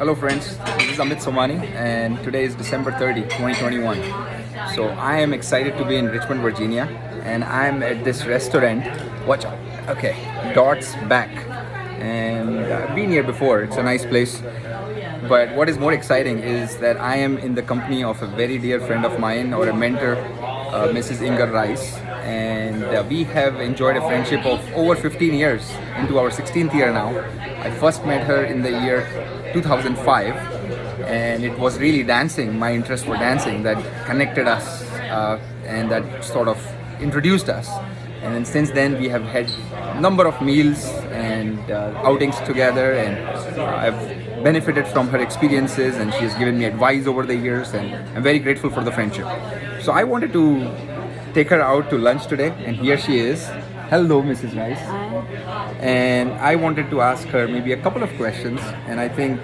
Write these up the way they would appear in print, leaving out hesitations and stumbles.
Hello friends, this is Amit Somani and today is December 30, 2021. So I am excited to be in Richmond, Virginia and I'm at this restaurant, watch out, okay, Dot's Back. And I've been here before, it's a nice place. But what is more exciting is that I am in the company of a very dear friend of mine or a mentor, Mrs. Inger Rice. And we have enjoyed a friendship of over 15 years, into our 16th year now. I first met her in the year 2005 and it was really dancing, my interest for dancing, that connected us and that sort of introduced us. And then since then we have had a number of meals and outings together, and I've benefited from her experiences and she has given me advice over the years, and I'm very grateful for the friendship. So I wanted to take her out to lunch today, and here she is. Hello, Mrs. Rice. Hi. And I wanted to ask her maybe a couple of questions, and I think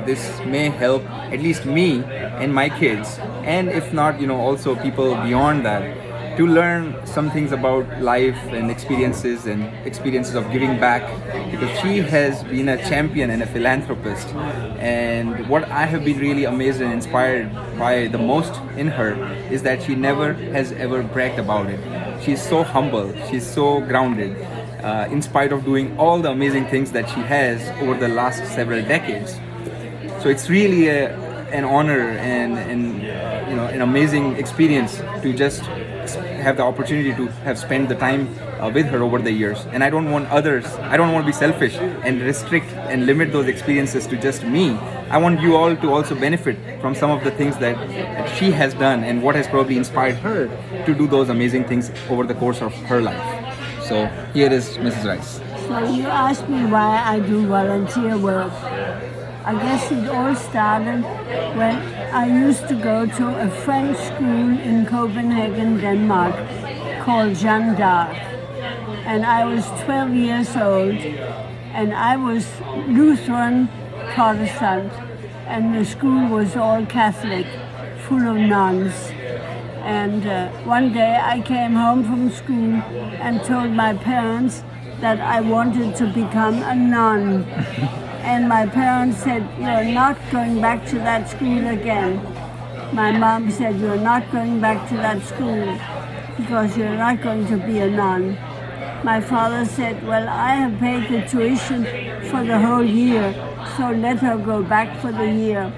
this may help at least me and my kids, and if not, also people beyond that, to learn some things about life and experiences of giving back, because she has been a champion and a philanthropist. And what I have been really amazed and inspired by the most in her is that she never has ever bragged about it. She's so humble, she's so grounded, in spite of doing all the amazing things that she has over the last several decades. So it's really an honor and an amazing experience to just have the opportunity to have spent the time with her over the years. And I don't want to be selfish and restrict and limit those experiences to just me. I want you all to also benefit from some of the things that she has done and what has probably inspired her to do those amazing things over the course of her life. So here is Mrs. Rice. So you asked me why I do volunteer work. I guess it all started when I used to go to a French school in Copenhagen, Denmark, called Jeanne d'Arc. And I was 12 years old, and I was Lutheran Protestant, and the school was all Catholic, full of nuns. And one day I came home from school and told my parents that I wanted to become a nun. And my parents said, "You're not going back to that school again." My mom said, "You're not going back to that school because you're not going to be a nun." My father said, "Well, I have paid the tuition for the whole year, so let her go back for the year."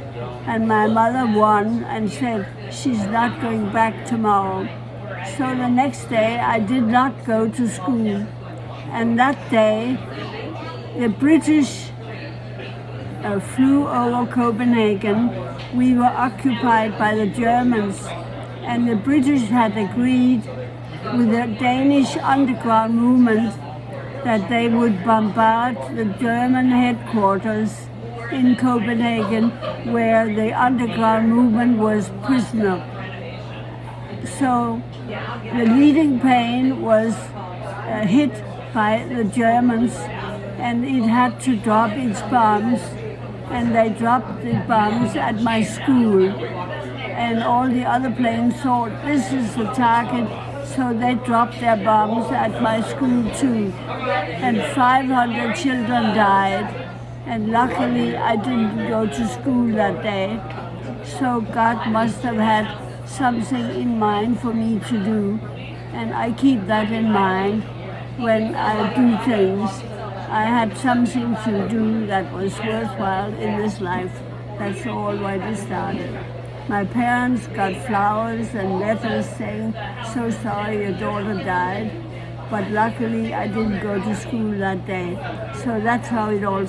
And my mother won and said, "She's not going back tomorrow." So the next day I did not go to school. And that day the British flew over Copenhagen. We were occupied by the Germans, and the British had agreed with the Danish underground movement that they would bombard the German headquarters in Copenhagen, where the underground movement was prisoner. So the leading plane was hit by the Germans, and it had to drop its bombs, and they dropped the bombs at my school. And all the other planes thought this is the target, so they dropped their bombs at my school too. And 500 children died, and luckily I didn't go to school that day. So God must have had something in mind for me to do, and I keep that in mind when I do things. I had something to do that was worthwhile in this life. That's all why it started. My parents got flowers and letters saying, "So sorry your daughter died," but luckily I didn't go to school that day. So that's how it all